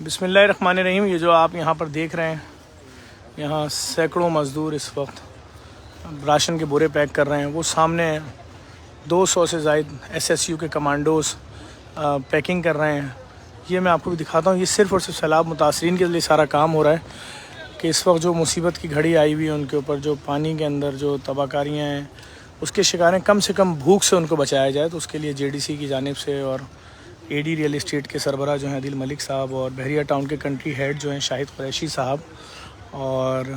बिस्मिल्लाहिर्रहमानिर्रहीम। ये जो आप यहाँ पर देख रहे हैं, यहाँ सैकड़ों मज़दूर इस वक्त राशन के बोरे पैक कर रहे हैं। वो सामने 200 से ज़ायद SSU के कमांडोज़ पैकिंग कर रहे हैं। ये मैं आपको भी दिखाता हूँ। ये सिर्फ़ और सिर्फ सैलाब मुतासरीन के लिए सारा काम हो रहा है कि इस वक्त जो मुसीबत की घड़ी आई हुई है उनके ऊपर, जो पानी के अंदर जो तबाहकारियाँ हैं उसके शिकार हैं, कम से कम भूख से उनको बचाया जाए। तो उसके लिए JDC की जानिब से और AD रियल इस्टेट के सरबराह जो हैं आदिल मलिक साहब और बहरिया टाउन के कंट्री हेड जो हैं शाहिद कुरैशी साहब और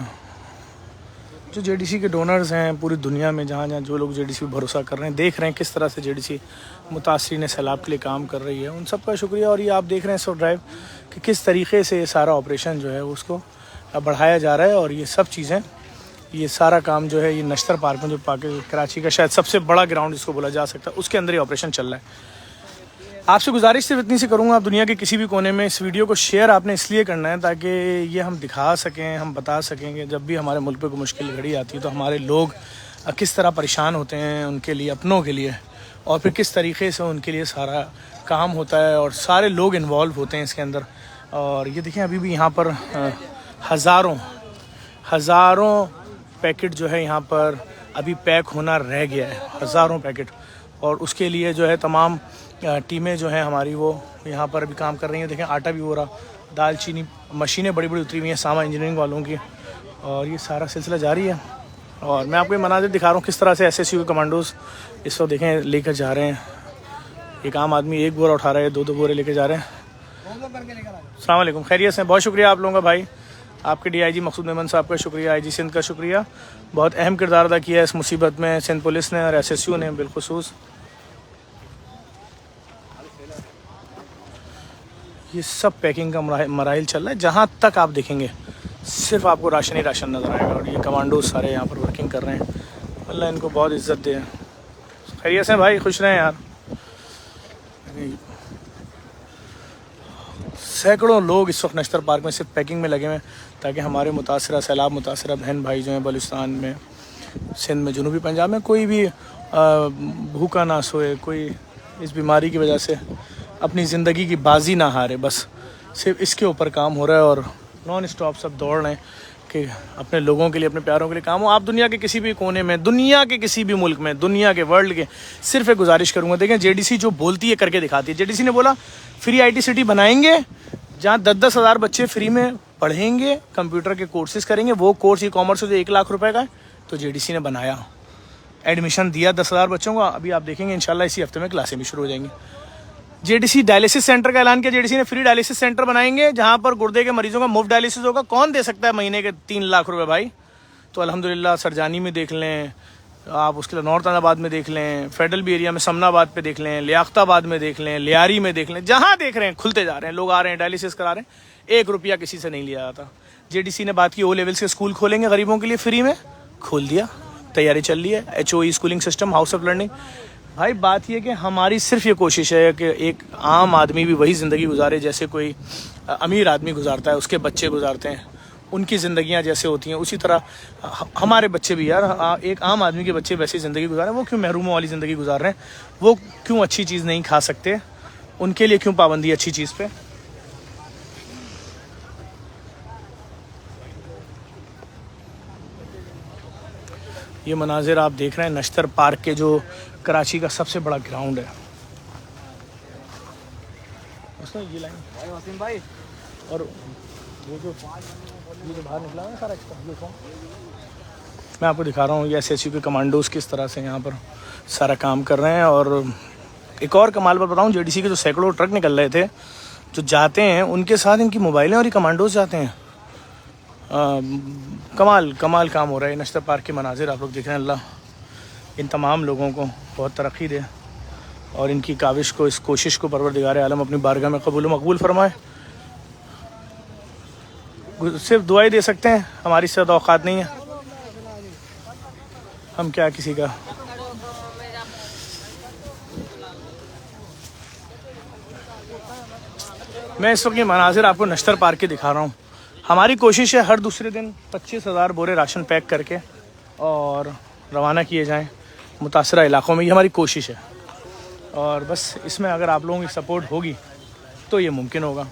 जो JDC के डोनर्स हैं पूरी दुनिया में, जहाँ जहाँ जो लोग JDC पर भरोसा कर रहे हैं, देख रहे हैं किस तरह से JDC मुतासरीन सैलाब के लिए काम कर रही है, उन सब का शुक्रिया। और ये आप देख रहे हैं सब ड्राइव कि किस तरीके से सारा ऑपरेशन जो है उसको बढ़ाया जा रहा है। और ये सब चीज़ें, ये सारा काम जो है ये नश्तर पार्क में, जो कराची का शायद सबसे बड़ा ग्राउंड जिसको बोला जा सकता है, उसके अंदर ही ऑपरेशन चल रहा है। आपसे गुजारिश सिर्फ इतनी सी करूँगा, आप दुनिया के किसी भी कोने में इस वीडियो को शेयर आपने इसलिए करना है ताकि ये हम दिखा सकें, हम बता सकें कि जब भी हमारे मुल्क पे कोई मुश्किल घड़ी आती है तो हमारे लोग किस तरह परेशान होते हैं उनके लिए, अपनों के लिए, और फिर किस तरीके से उनके लिए सारा काम होता है और सारे लोग इन्वॉल्व होते हैं इसके अंदर। और ये देखें अभी भी यहाँ पर हज़ारों पैकेट जो है यहाँ पर अभी पैक होना रह गया है, हज़ारों पैकेट। और उसके लिए जो है तमाम टीमें जो हैं हमारी वो यहाँ पर अभी काम कर रही हैं। देखें आटा भी हो रहा, दाल चीनी, मशीनें बड़ी बड़ी उतरी हुई हैं सामा इंजीनियरिंग वालों की, और ये सारा सिलसिला जारी है। और मैं आपको ये मनाज़िर दिखा रहा हूँ किस तरह से SSU के कमांडोज़ इस वक्त देखें लेकर जा रहे हैं। एक आम आदमी एक बोरा उठा रहा है, 2-2 बोरे लेके जा रहे हैं। अस्सलाम वालेकुम, खैरियत से? बहुत शुक्रिया आप लोगों का भाई, आपके DIG मकसूद मेमन साहब का शुक्रिया, IG सिंध का शुक्रिया। बहुत अहम किरदार अदा किया है इस मुसीबत में सिंध पुलिस ने और SSU ने बिलखुसूस। ये सब पैकिंग का मराहिल चल रहा है। जहाँ तक आप देखेंगे सिर्फ आपको राशन ही राशन नज़र आएगा। और ये कमांडो सारे यहाँ पर वर्किंग कर रहे हैं। अल्लाह इनको बहुत इज़्ज़त दे। खैरियत से भाई, खुश रहें यार। सैकड़ों लोग इस वक्त नश्तर पार्क में सिर्फ पैकिंग में लगे हुए हैं ताकि हमारे मुतासरा, सैलाब मुतासरा बहन भाई जो हैं बलूचिस्तान में, सिंध में, जनूबी पंजाब में, कोई भी भूखा ना सोए, कोई इस बीमारी की वजह से अपनी ज़िंदगी की बाजी ना हारे। बस सिर्फ इसके ऊपर काम हो रहा है और नॉन स्टॉप सब दौड़ रहे हैं कि अपने लोगों के लिए, अपने प्यारों के लिए काम हो। आप दुनिया के किसी भी कोने में, दुनिया के किसी भी मुल्क में, दुनिया के वर्ल्ड के, सिर्फ एक गुजारिश करूँगा, देखें JDC जो बोलती है करके दिखाती है। JDC ने बोला फ्री IT सिटी बनाएंगे जहाँ 10-10 हज़ार बच्चे फ्री में पढ़ेंगे, कंप्यूटर के कोर्सेज करेंगे। वो कोर्स E-कॉमर्स जो 1 लाख रुपए का है, तो JDC ने बनाया, एडमिशन दिया 10,000 बच्चों को। अभी आप देखेंगे इंशाल्लाह इसी हफ्ते में क्लासें भी शुरू हो जाएंगी। JDC डायलिसिस सेंटर का ऐलान किया। JDC ने फ्री डायलिसिस सेंटर बनाएंगे जहाँ पर गुर्दे के मरीजों का मुफ्त डायलिसिस होगा। कौन दे सकता है महीने के 3 लाख रुपए भाई? तो अल्हम्दुलिल्लाह सरजानी में देख लें आप, उसके लिए नॉर्थ आनाबाद में देख लें, फेडरल बी एरिया में समनाबाद पे देख लें, लियाकताबाद में देख लें, लियारी में देख लें, जहाँ देख रहे हैं खुलते जा रहे हैं, लोग आ रहे हैं, डायलिसिस करा रहे हैं। 1 रुपया किसी से नहीं लिया जाता। JDC ने बात की O लेवल्स के स्कूल खोलेंगे गरीबों के लिए, फ्री में खोल दिया, तैयारी चल रही है। HOE schooling system, house of learning. भाई बात यह कि हमारी सिर्फ ये कोशिश है कि एक आम आदमी भी वही ज़िंदगी गुजारे जैसे कोई अमीर आदमी गुजारता है, उसके बच्चे गुजारते हैं, उनकी ज़िंदगियां जैसे होती हैं उसी तरह हमारे बच्चे भी यार, एक आम आदमी के बच्चे वैसी ज़िंदगी गुजारें। वो क्यों महरूमों वाली ज़िंदगी गुजार रहे हैं? वो क्यों अच्छी चीज़ नहीं खा सकते? उनके लिए क्यों पाबंदी अच्छी चीज़ पे? ये मनाजिर आप देख रहे हैं नश्तर पार्क के, जो कराची का सबसे बड़ा ग्राउंड है। ये लाइन वसीम भाई, और ये जो बाहर निकला है सारा एक्स्ट्रा, मैं आपको दिखा रहा हूँ। ये SSU के कमांडोज़ किस तरह से यहाँ पर सारा काम कर रहे हैं। और एक और कमाल बात बताऊँ, JDC के जो सैकड़ों ट्रक निकल रहे थे जो जाते हैं, उनके साथ इनकी मोबाइलें और ये कमांडोज़ जाते हैं। कमाल काम हो रहा है। नश्तर पार्क के मनाजिर आप लोग देख रहे हैं। अल्लाह इन तमाम लोगों को बहुत तरक्की दे और इनकी काविश को, इस कोशिश को परवरदिगार आलम अपनी बारगाह में कबूल मकबूल फरमाए। सिर्फ दुआई दे सकते हैं, हमारी से औकात नहीं है, हम क्या किसी का। मैं इस वक्त ये मनाजिर आपको नश्तर पार्क के दिखा रहा हूँ। हमारी कोशिश है हर दूसरे दिन 25,000 बोरे राशन पैक करके और रवाना किए जाएं मुतासरा इलाक़ों में। ये हमारी कोशिश है और बस इसमें अगर आप लोगों की सपोर्ट होगी तो ये मुमकिन होगा।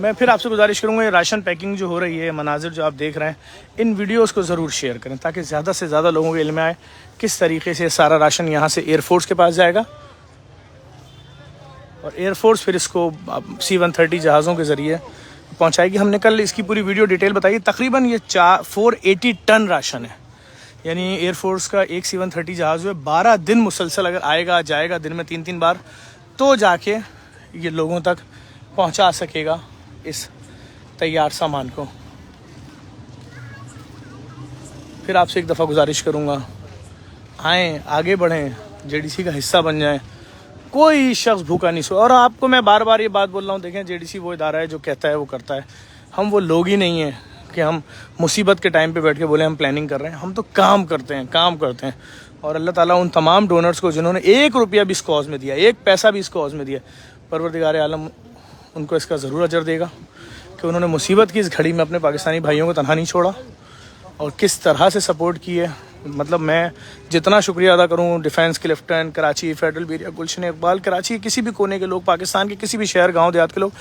मैं फिर आपसे गुजारिश करूँगा, ये राशन पैकिंग जो हो रही है, मनाजिर जो आप देख रहे हैं, इन वीडियोस को ज़रूर शेयर करें ताकि ज़्यादा से ज़्यादा लोगों के इल्म में आए किस तरीके से सारा राशन यहाँ से एयरफोर्स के पास जाएगा और एयरफोर्स फिर इसको C-130 जहाज़ों के ज़रिए पहुँचाएगी। हमने कल इसकी पूरी वीडियो डिटेल बताई। तकरीबन ये 480 टन राशन है, यानी एयरफोर्स का एक C-130 जहाज़ जो है 12 दिन मुसलसल अगर आएगा जाएगा दिन में 3-3 बार तो जाके ये लोगों तक पहुँचा सकेगा इस तैयार सामान को। फिर आपसे एक दफ़ा गुजारिश करूँगा, आएँ, आगे बढ़ें, JDC का हिस्सा बन जाएं। कोई शख्स भूखा नहीं सो। और आपको मैं बार बार ये बात बोल रहा हूँ, देखें JDC वो इदारा है जो कहता है वो करता है। हम वो लोग ही नहीं हैं कि हम मुसीबत के टाइम पे बैठ के बोले हम प्लानिंग कर रहे हैं। हम तो काम करते हैं। और अल्लाह ताला उन तमाम डोनर्स को जिन्होंने 1 रुपया भी इस कॉज में दिया, 1 पैसा भी इस कॉज में दिया, परवरदिगार आलम उनको इसका ज़रूर अजर देगा कि उन्होंने मुसीबत की इस घड़ी में अपने पाकिस्तानी भाइयों को तनहा नहीं छोड़ा और किस तरह से सपोर्ट की है। मतलब मैं जितना शुक्रिया अदा करूं डिफेंस के लेफ्टिनेंट, कराची, फेडरल एरिया, गुलशन इकबाल, कराची के किसी भी कोने के लोग, पाकिस्तान के किसी भी शहर, गांव, देहात के लोग,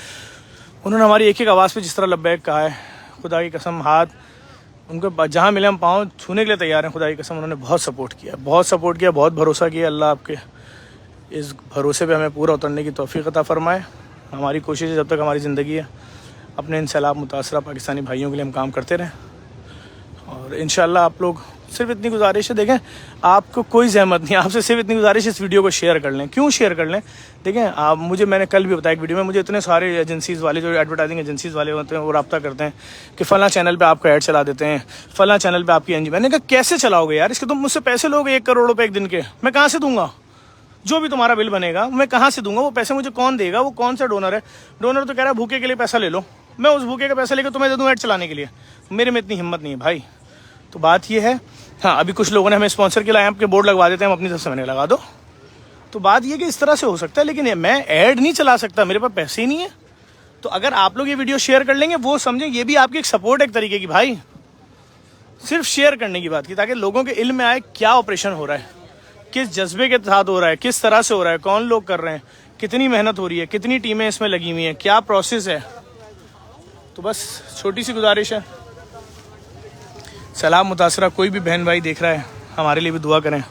उन्होंने हमारी एक एक आवाज़ पे जिस तरह लब्बैक कहा है, खुदा की कसम हाथ उनको जहाँ मिले हम पाँव छूने के लिए तैयार हैं। खुदा की कसम उन्होंने बहुत सपोर्ट किया, बहुत भरोसा किया। अल्लाह आपके इस भरोसे पर हमें पूरा उतरने की तौफीक अता फरमाए। हमारी कोशिश है जब तक हमारी ज़िंदगी है अपने इन सैलाब मुतासरा पाकिस्तानी भाइयों के लिए हम काम करते रहें। और इंशाल्लाह आप लोग, सिर्फ इतनी गुजारिश है, देखें आपको कोई ज़हमत नहीं, आपसे सिर्फ इतनी गुजारिश, इस वीडियो को शेयर कर लें। क्यों शेयर कर लें? देखें आप मैंने कल भी बताया एक वीडियो में, मुझे इतने सारे एजेंसीज़ वाले जो एडवर्टाइजिंग एजेंसीज़ वाले होते हैं वो रब्ता करते हैं कि फ़लाँ चैनल पर आपका ऐड चला देते हैं, फ़लाँ चैनल पर आपकी NG। मैंने कहा कैसे चलाओगे यार, इसके तुम मुझसे पैसे लोगे 1 करोड़ रुपये एक दिन के, मैं कहाँ से दूँगा? जो भी तुम्हारा बिल बनेगा मैं कहाँ से दूंगा? वो पैसे मुझे कौन देगा? वो कौन सा डोनर है? डोनर तो कह रहा है भूखे के लिए पैसा ले लो, मैं उस भूखे का पैसा लेकर तुम्हें दे दूँ ऐड चलाने के लिए? मेरे में इतनी हिम्मत नहीं है भाई। तो बात ये है, हाँ अभी कुछ लोगों ने हमें स्पॉन्सर के लिए आपके बोर्ड लगवा देते हैं, हम अपनी तरफ से मैंने लगा दो। तो बात ये कि इस तरह से हो सकता है, लेकिन मैं ऐड नहीं चला सकता, मेरे पास पैसे ही नहीं है। तो अगर आप लोग ये वीडियो शेयर कर लेंगे, वो समझें ये भी आपकी एक सपोर्ट है एक तरीके की भाई, सिर्फ शेयर करने की बात की, ताकि लोगों के इल्म में आए क्या ऑपरेशन हो रहा है, किस जज्बे के साथ हो रहा है, किस तरह से हो रहा है, कौन लोग कर रहे हैं, कितनी मेहनत हो रही है, कितनी टीमें इसमें लगी हुई हैं, क्या प्रोसेस है। तो बस छोटी सी गुजारिश है, सलाम मुतासरा कोई भी बहन भाई देख रहा है, हमारे लिए भी दुआ करें।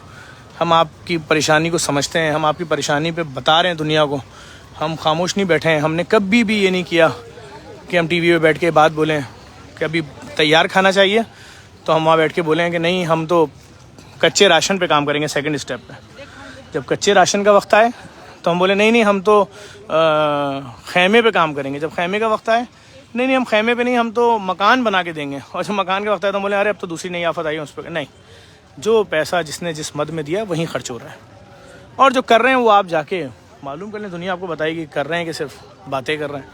हम आपकी परेशानी को समझते हैं, हम आपकी परेशानी पे बता रहे हैं दुनिया को, हम खामोश नहीं बैठे हैं। हमने कभी भी ये नहीं किया कि हम टीवी पे बैठ के बात बोलें कि अभी तैयार खाना चाहिए तो हम वहाँ बैठ के बोलें कि नहीं हम तो कच्चे राशन पे काम करेंगे सेकंड स्टेप पे। जब कच्चे राशन का वक्त आए तो हम बोले नहीं हम तो खैमे पे काम करेंगे। जब खैमे का वक्त आए नहीं हम खैमे पे नहीं, हम तो मकान बना के देंगे। और जब मकान का वक्त आया तो हम बोले अरे अब तो दूसरी नई आफत आई है उस पर नहीं, जो पैसा जिसने जिस मद में दिया वहीं खर्च हो रहा है। और जो कर रहे हैं वो आप जाके मालूम कर लें, दुनिया आपको बताएगी कर रहे हैं कि सिर्फ बातें कर रहे हैं।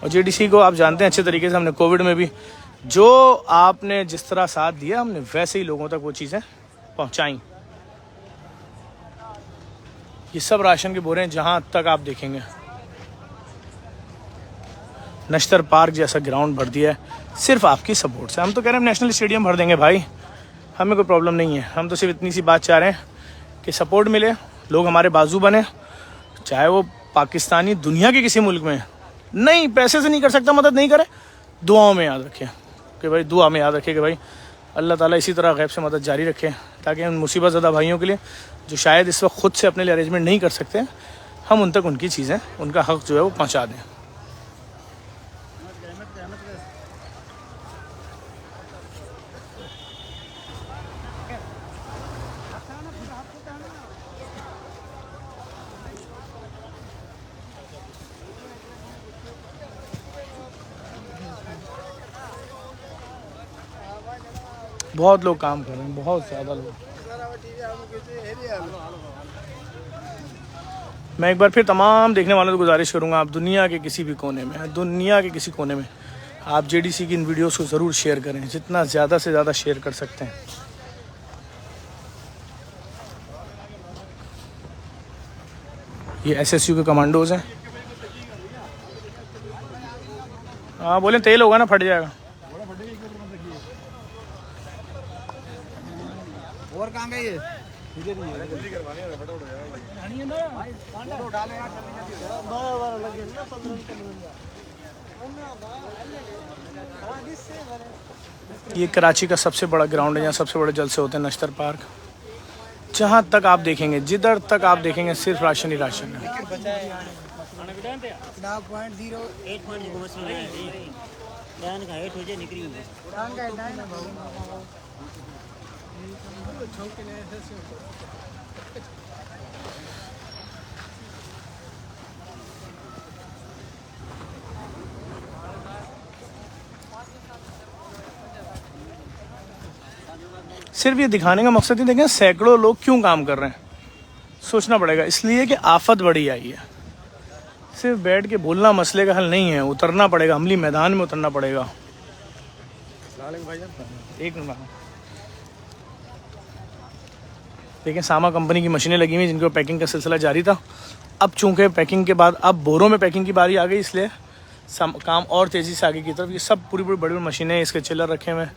और JDC को आप जानते हैं अच्छे तरीके से, हमने कोविड में भी जो आपने जिस तरह साथ दिया हमने वैसे ही लोगों तक वो चीज़ें पहुंचाई। ये सब राशन के बोरे हैं, जहां तक आप देखेंगे नश्तर पार्क जैसा ग्राउंड भर दिया है सिर्फ आपकी सपोर्ट से। हम तो कह रहे हैं नेशनल स्टेडियम भर देंगे भाई, हमें कोई प्रॉब्लम नहीं है। हम तो सिर्फ इतनी सी बात चाह रहे हैं कि सपोर्ट मिले, लोग हमारे बाजू बने, चाहे वो पाकिस्तानी दुनिया के किसी मुल्क में। नहीं पैसे से नहीं कर सकता मदद, नहीं करे, दुआओं में याद रखें कि भाई, दुआ में याद रखें कि भाई अल्लाह ताला इसी तरह गैब से मदद जारी रखे, ताकि उन मुसीबत ज़दा भाइयों के लिए जो शायद इस वक्त ख़ुद से अपने लिए अरेंजमेंट नहीं कर सकते, हम उन तक उनकी चीज़ें, उनका हक़ जो है वो पहुँचा दें। बहुत लोग काम कर रहे हैं, बहुत ज़्यादा लोग। मैं एक बार फिर तमाम देखने वालों से गुजारिश करूंगा, आप दुनिया के किसी भी कोने में, दुनिया के किसी कोने में आप JDC की इन वीडियोस को ज़रूर शेयर करें, जितना ज़्यादा से ज़्यादा शेयर कर सकते हैं। ये SSU के कमांडोज हैं। हाँ बोले तेल होगा ना, फट जाएगा। और कहाँ गए ये? ये कराची का सबसे बड़ा ग्राउंड है, यहाँ सबसे बड़े जलसे होते हैं, नश्तर पार्क। जहाँ तक आप देखेंगे, जिधर तक आप देखेंगे, सिर्फ राशन ही राशन है। सिर्फ ये दिखाने का मकसद ही देखें सैकड़ों लोग क्यों काम कर रहे हैं, सोचना पड़ेगा। इसलिए कि आफत बड़ी आई है। सिर्फ बैठ के बोलना मसले का हल नहीं है, उतरना पड़ेगा, अमली मैदान में उतरना पड़ेगा। एक मिनट देखें, सामा कंपनी की मशीनें लगी हुई जिनको पैकिंग का सिलसिला जारी था। अब चूंकि पैकिंग के बाद अब बोरों में पैकिंग की बारी आ गई, इसलिए काम और तेज़ी से आगे की तरफ। ये सब पूरी पूरी बड़ी बड़ी मशीनें, इसके चिल्लर रखे हुए हैं।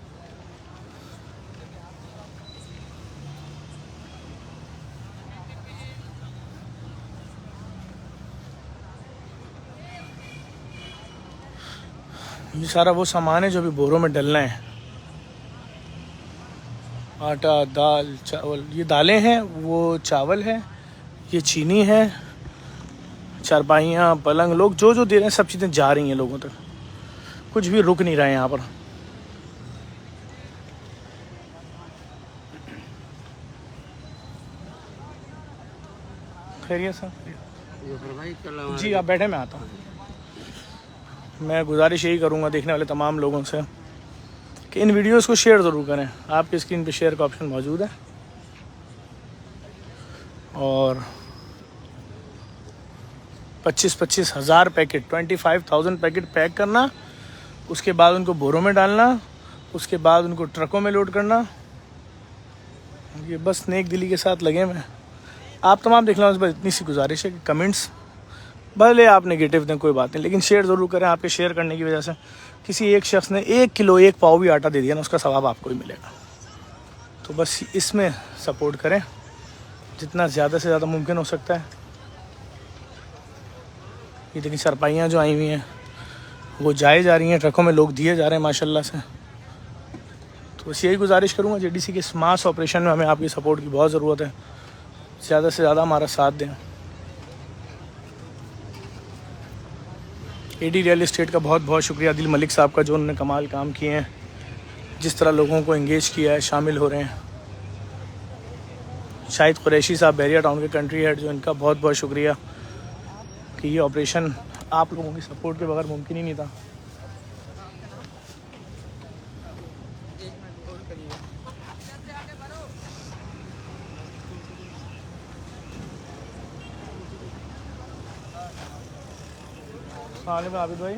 ये सारा वो सामान है जो अभी बोरों में डलना है। आटा, दाल, चावल, ये दालें हैं, वो चावल है, ये चीनी है, चारपाइयाँ, पलंग, लोग जो जो दे रहे हैं सब चीज़ें जा रही हैं लोगों तक। कुछ भी रुक नहीं रहे हैं यहाँ पर। खैरियत सर जी, आप बैठे, मैं आता हूँ। मैं गुजारिश यही करूँगा देखने वाले तमाम लोगों से कि इन वीडियोस को शेयर ज़रूर करें। आपकी स्क्रीन पे शेयर का ऑप्शन मौजूद है। और 25-25 हज़ार पैकेट, 25,000 पैकेट पैक करना, उसके बाद उनको बोरों में डालना, उसके बाद उनको ट्रकों में लोड करना। ये बस नेक दिली के साथ लगे मैं। आप तमाम देखना, बस इतनी सी गुजारिश है कि कमेंट्स भले आप नेगेटिव दें, कोई बात नहीं, लेकिन शेयर ज़रूर करें। आपके शेयर करने की वजह से किसी एक शख्स ने 1 किलो 1 पाव भी आटा दे दिया ना, उसका सवाब आपको ही मिलेगा। तो बस इसमें सपोर्ट करें जितना ज़्यादा से ज़्यादा मुमकिन हो सकता है। ये देखिए सरपाइयाँ जो आई हुई हैं वो जाए जा रही हैं, ट्रकों में लोग दिए जा रहे हैं माशाल्लाह से। तो बस यही गुजारिश करूँगा, JDC के इस मास ऑपरेशन में हमें आपकी सपोर्ट की बहुत ज़रूरत है। ज़्यादा से ज़्यादा हमारा साथ दें। AD रियल इस्टेट का बहुत बहुत शुक्रिया दिल मलिक साहब का, जो उन्होंने कमाल काम किए हैं, जिस तरह लोगों को एंगेज किया है, शामिल हो रहे हैं। शाहिद कुरैशी साहब बहरिया टाउन के कंट्री हेड, जो इनका बहुत बहुत शुक्रिया कि ये ऑपरेशन आप लोगों की सपोर्ट के बगैर मुमकिन ही नहीं था। आबिद भाई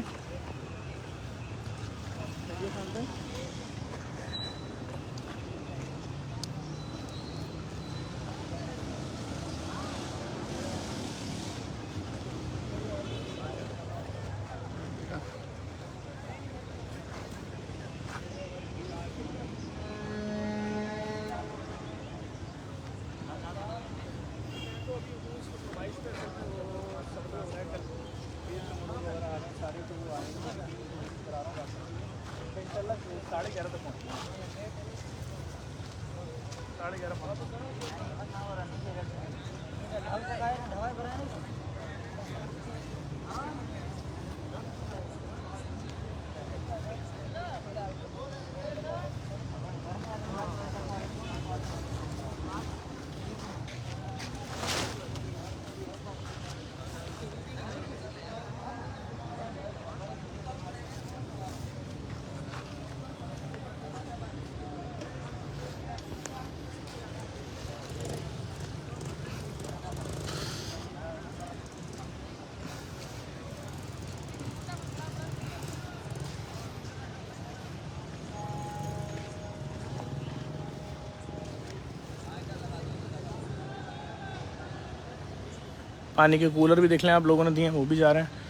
पानी के कूलर भी देख लें आप लोगों ने दिए हैं, वो भी जा रहे हैं।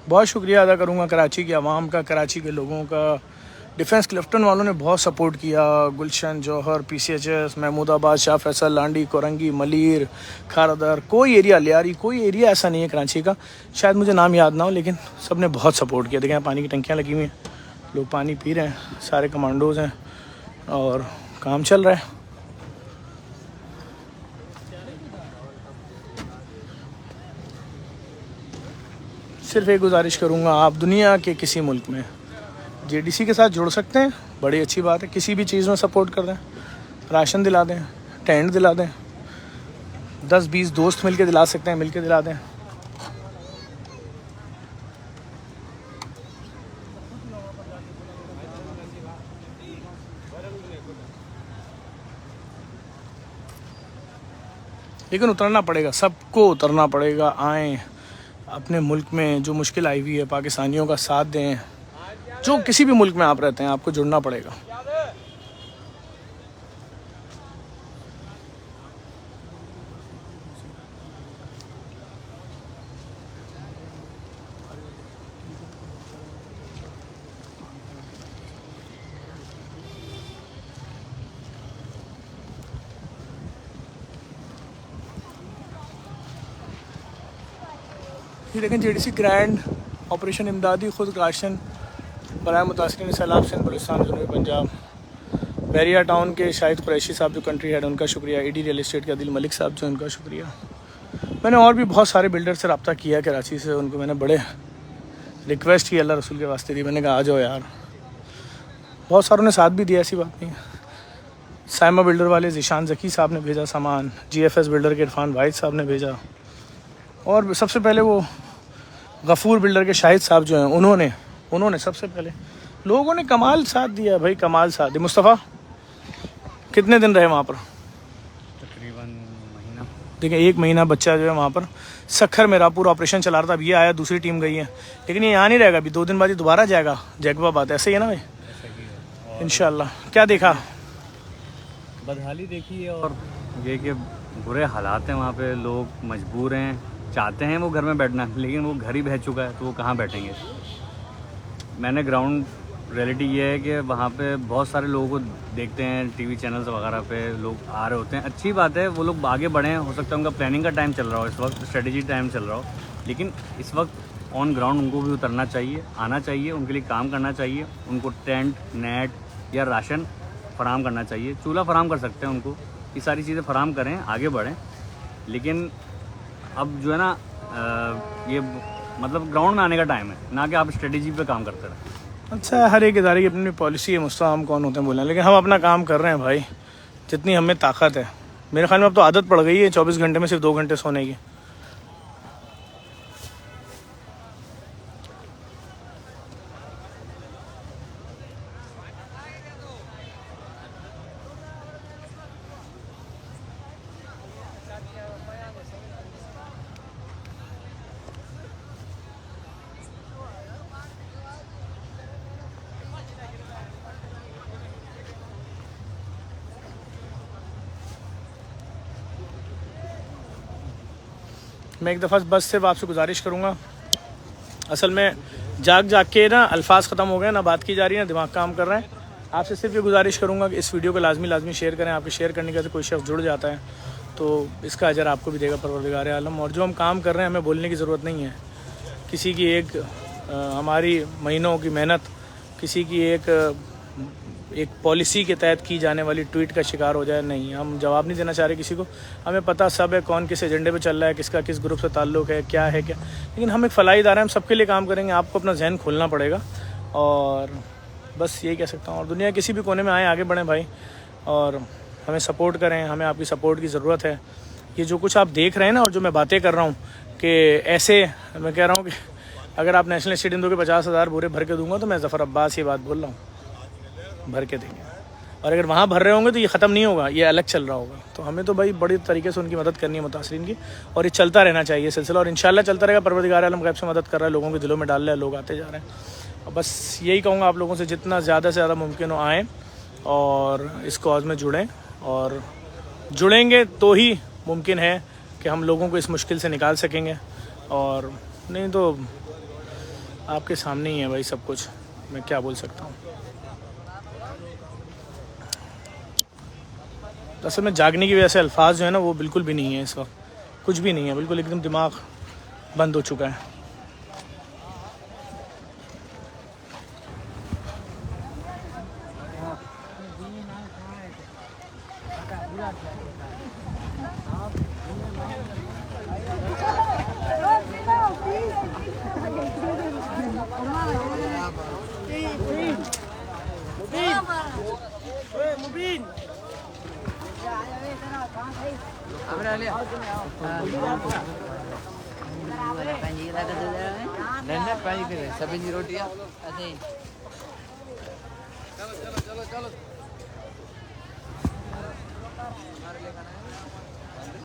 बहुत शुक्रिया अदा करूँगा कराची की आवाम का, कराची के लोगों का। डिफेंस क्लिफ्टन वालों ने बहुत सपोर्ट किया। गुलशन, जौहर, PCHS, महमूदाबाद, शाह फैसल, लांडी, कोरंगी, मलीर, खारदर, कोई एरिया, लियारी, कोई एरिया ऐसा नहीं है कराची का, शायद मुझे नाम याद ना हो, लेकिन सब ने बहुत सपोर्ट किया। देखें पानी की टंकियाँ लगी हुई हैं, लोग पानी पी रहे हैं, सारे कमांडोज़ हैं और काम चल रहा है। सिर्फ एक गुजारिश करूँगा, आप दुनिया के किसी मुल्क में JDC के साथ जुड़ सकते हैं, बड़ी अच्छी बात है। किसी भी चीज़ में सपोर्ट कर दें, राशन दिला दें, टेंट दिला दें, 10-20 दोस्त मिलके दिला सकते हैं, मिलके दिला दें। लेकिन उतरना पड़ेगा, सबको उतरना पड़ेगा। आएँ अपने मुल्क में जो मुश्किल आई हुई है, पाकिस्तानियों का साथ दें। जो किसी भी मुल्क में आप रहते हैं, आपको जुड़ना पड़ेगा। ये देखें JDC ग्रैंड ऑपरेशन इमदादी खुद राशन बराए मुतासरीन सैलाब सिंध बलूचिस्तान जनूबी पंजाब। बैरिया टाउन के शाहिद कुरैशी साहब जो कंट्री हेड, उनका शुक्रिया। ED रियल एस्टेट के आदिल मलिक साहब जो, उनका शुक्रिया। मैंने और भी बहुत सारे बिल्डर से रब्ता किया कराची से, उनको मैंने बड़े रिक्वेस्ट की, अल्लाह रसूल के वास्ते दी। मैंने कहा आ जाओ यार, बहुत सारों ने साथ भी दिया, ऐसी बात नहीं। साइमा बिल्डर वाले ज़ीशान ज़की साहब ने भेजा सामान, GFS बिल्डर के इरफान वाहिद साहब ने भेजा, और सबसे पहले वो गफूर बिल्डर के शाहिद साहब जो हैं, उन्होंने सबसे पहले, लोगों ने कमाल साथ दिया भाई, कमाल साथ दिया। मुस्तफ़ा कितने दिन रहे वहाँ पर? तकरीबन महीना। देखिए 1 महीना बच्चा जो है वहाँ पर सखर मेरा पूरा ऑपरेशन चला रहा था। अब ये आया, दूसरी टीम गई है, लेकिन ये यहाँ नहीं रहेगा, अभी 2 दिन बाद ये दोबारा जाएगा जैकबाबाद। ऐसे ही है ना भाई? इंशाल्लाह। क्या देखा? बदहाली देखी है, और ये कि बुरे हालात हैं वहाँ पे, लोग मजबूर हैं, चाहते हैं वो घर में बैठना, लेकिन वो घर ही बह चुका है, तो वो कहाँ बैठेंगे। मैंने ग्राउंड रियलिटी ये है कि वहाँ पे बहुत सारे लोगों को देखते हैं, TV चैनल्स वगैरह पे लोग आ रहे होते हैं, अच्छी बात है, वो लोग आगे बढ़ें। हो सकता है उनका प्लानिंग का टाइम चल रहा हो, इस वक्त स्ट्रेटजी टाइम चल रहा हो, लेकिन इस वक्त ऑन ग्राउंड उनको भी उतरना चाहिए, आना चाहिए, उनके लिए काम करना चाहिए। उनको टेंट, नेट या राशन फराम करना चाहिए, चूल्हा फराम कर सकते हैं उनको, ये सारी चीज़ें फराम करें, आगे बढ़ें। लेकिन अब जो है ना, ये मतलब ग्राउंड में आने का टाइम है, ना कि आप स्ट्रेटजी पे काम करते रहें। अच्छा, हर एक इदारे की अपनी अपनी पॉलिसी है, मुस्तफ़ा हम कौन होते हैं बोलना, लेकिन हम अपना काम कर रहे हैं भाई, जितनी हमें ताकत है। मेरे ख्याल में अब तो आदत पड़ गई है 24 घंटे में सिर्फ 2 घंटे सोने की। मैं एक दफ़ा बस से आपसे गुजारिश करूँगा, असल में जाग के ना अल्फाज ख़त्म हो गए, ना बात की जा रही है, ना दिमाग काम कर रहे हैं। आपसे सिर्फ ये गुजारिश करूँगा कि इस वीडियो को लाजमी शेयर करें। आपके शेयर करने का कोई शख्स जुड़ जाता है तो इसका अजर आपको भी देगा परवरदिगार आलम। और जो हम काम कर रहे हैं, हमें बोलने की ज़रूरत नहीं है। किसी की एक हमारी महीनों की मेहनत, किसी की एक पॉलिसी के तहत की जाने वाली ट्वीट का शिकार हो जाए, नहीं, हम जवाब नहीं देना चाह रहे किसी को। हमें पता सब है कौन किस एजेंडे पे चल रहा है, किसका किस ग्रुप से ताल्लुक़ है, क्या है क्या, लेकिन हम एक फलाही इदारा हैं, हम सबके लिए काम करेंगे। आपको अपना जहन खोलना पड़ेगा, और बस यही कह सकता हूँ। और दुनिया किसी भी कोने में आए, आगे बढ़ें भाई, और हमें सपोर्ट करें, हमें आपकी सपोर्ट की ज़रूरत है। ये जो कुछ आप देख रहे हैं ना, और जो मैं बातें कर रहा हूँ कि ऐसे, मैं कह रहा हूँ कि अगर आप नेशनल स्टेडियम दोगे 50,000 बोरे भर के दूंगा, तो मैं ज़फ़र अब्बास ये बात बोल रहा हूँ, भर के देंगे। और अगर वहाँ भर रहे होंगे तो ये ख़त्म नहीं होगा, ये अलग चल रहा होगा। तो हमें तो भाई बड़ी तरीके से उनकी मदद करनी है, मुतासरीन की, और ये चलता रहना चाहिए सिलसिला, और इंशाल्लाह चलता रहेगा। परवरदिगार आलम गैब से मदद कर रहा है, लोगों के दिलों में डाल रहा है, लोग आते जा रहे हैं। और बस यही कहूँगा आप लोगों से, जितना ज़्यादा से ज़्यादा मुमकिन हो आएँ, और इस कॉज में जुड़ें, और जुड़ेंगे तो ही मुमकिन है कि हम लोगों को इस मुश्किल से निकाल सकेंगे, और नहीं तो आपके सामने ही है भाई सब कुछ, मैं क्या बोल सकता हूँ। असल में जागने की वजह से अल्फाज जो है ना वो बिल्कुल भी नहीं है इस वक्त, कुछ भी नहीं है, बिल्कुल एकदम दिमाग बंद हो चुका है। सभी रोटियाँ